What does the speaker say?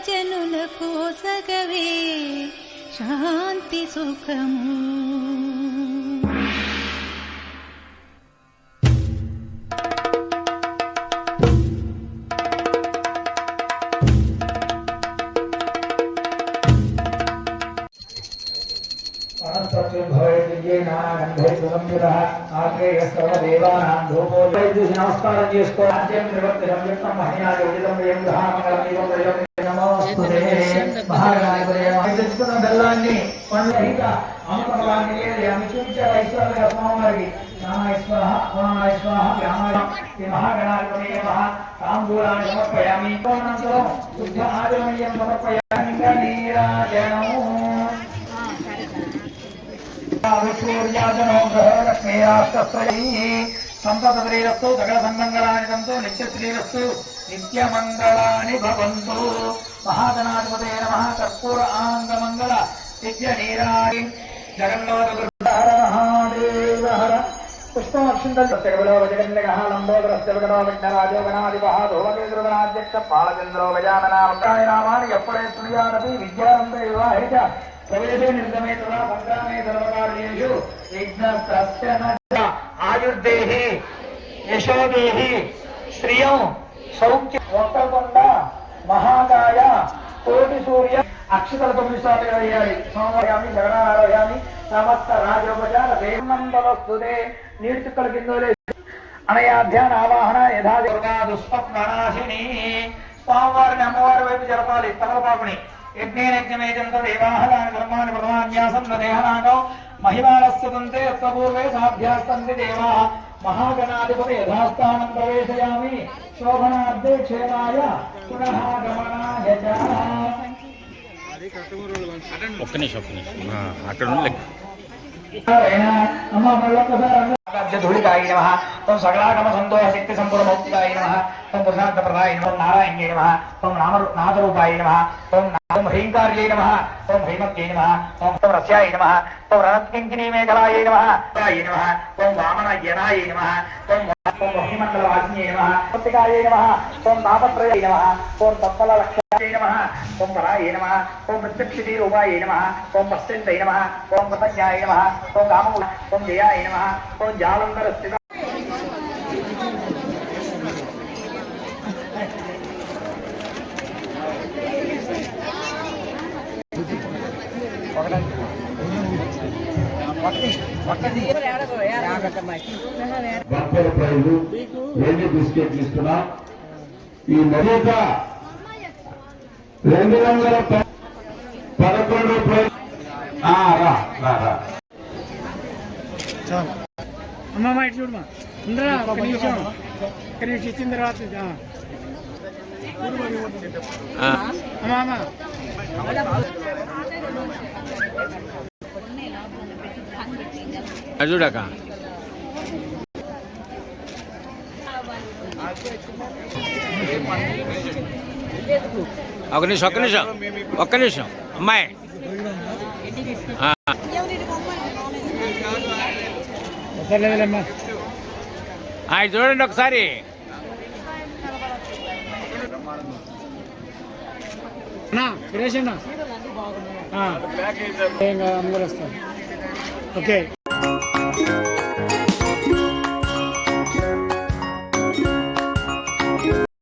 జనులకు సగవే శాంతి సుఖము. నమస్కారం చేసుకో తెచ్చుకున్న బెల్లాన్ని మహాగణాధిపతి తాంబూలాన్ని సమర్పయామి. శుద్ధ ఆచమనీయం సమర్పయామి. నీరాజనము సంపదశ్రీరస్తు సకల సన్మంగళానికంతో నిత్యశ్రీరస్తు నిత్యమంగళాని భవంతు. మహాగణాధిపతే నమః. కర్పూర ఆంగమంగళ నిత్య నీరాజి జగన్నాథ మహాదేవ హర పుష్పమక్షిందోగణాధిప పాలచంద్రో గజాననామకాయ నామాని ఎప్పుడే శ్రీయానపి విద్యారంభే వివాహే ప్రవేశే నిర్గమే తదా సంగ్రామే సర్వకార్యేషు ఆయుర్దేహి యశోదేహి శ్రియం సౌఖ్యం. ఒక్కకొండ మహాకాయ కోటి సూర్య అక్షతల 9 సార్లు వేయాలి. సోమయామి జగనారోయామి సమస్త రాజోపచార దేవందలస్తుదే. నీటి చుక్కల కిందలే అనయాధ్యాన ఆవాహన యథాదిగా దుష్పనాశిని. స్వామివారిని అమ్మవారి వైపు జరపాలి. తమలపాకుని యజ్ఞేనజ్ఞమేజంత దేవాహదాని ధర్మాన్ని ప్రధాన్యాసం దేహనాగం మహిమానస్సుతంతే పూర్వే సాధ్యాస్తంతి దేవా. మహాగణాధిపతి యథాస్థానం ప్రవేశయామి. శోభనార్థే క్షేమాయ పునః గమనాయ చ. ఒక్క నిమిషం అక్కడ ధూళికాయ నమః. తం సకలాగమ సంతోష శక్తి సంపూర్ణ మౌక్తికాయ నమః. తం పురుషార్థ ప్రదాయ నమః. నారాయణ్యే నమః. తం నాదరూపాయ నమః. తం హ్రీంకార్యై నమః. తం హ్రీమత్యై నమః. తం రస్యాయ నమః. తం రణత్కింకినీ మేఖలాయై నమః. నమః. తం వామనయనాయ నమః. తం మహిమండలవాసిన్యై నమః. మౌక్తికాయై నమః. తం నామత్రయై నమః. తం తత్ఫలలక్ష్యాయ నమః. తం వరాయ నమః. తం ప్రత్యక్షితీ రూపాయ నమః. తం పశ్యంతై నమః. తం ప్రతజ్ఞాయ నమః. తం కామము తం జయాయ నమః. తం జాలంధర స్థిత బంపర్ ప్రైజు 2 బిస్కెట్లు ఇస్తున్నా. ఈ మొదట 211 ప్రైజ్. అమ్మమ్మ ఇటు చూడమా ఉండరా ఒక నిమిషం ఇచ్చిన తర్వాత అమ్మమ్మ చూడక ఒక్క నిమిషం ఒక్క నిమిషం అమ్మాయి చూడండి ఒకసారి. అందరూ వస్తారు. ఓకే.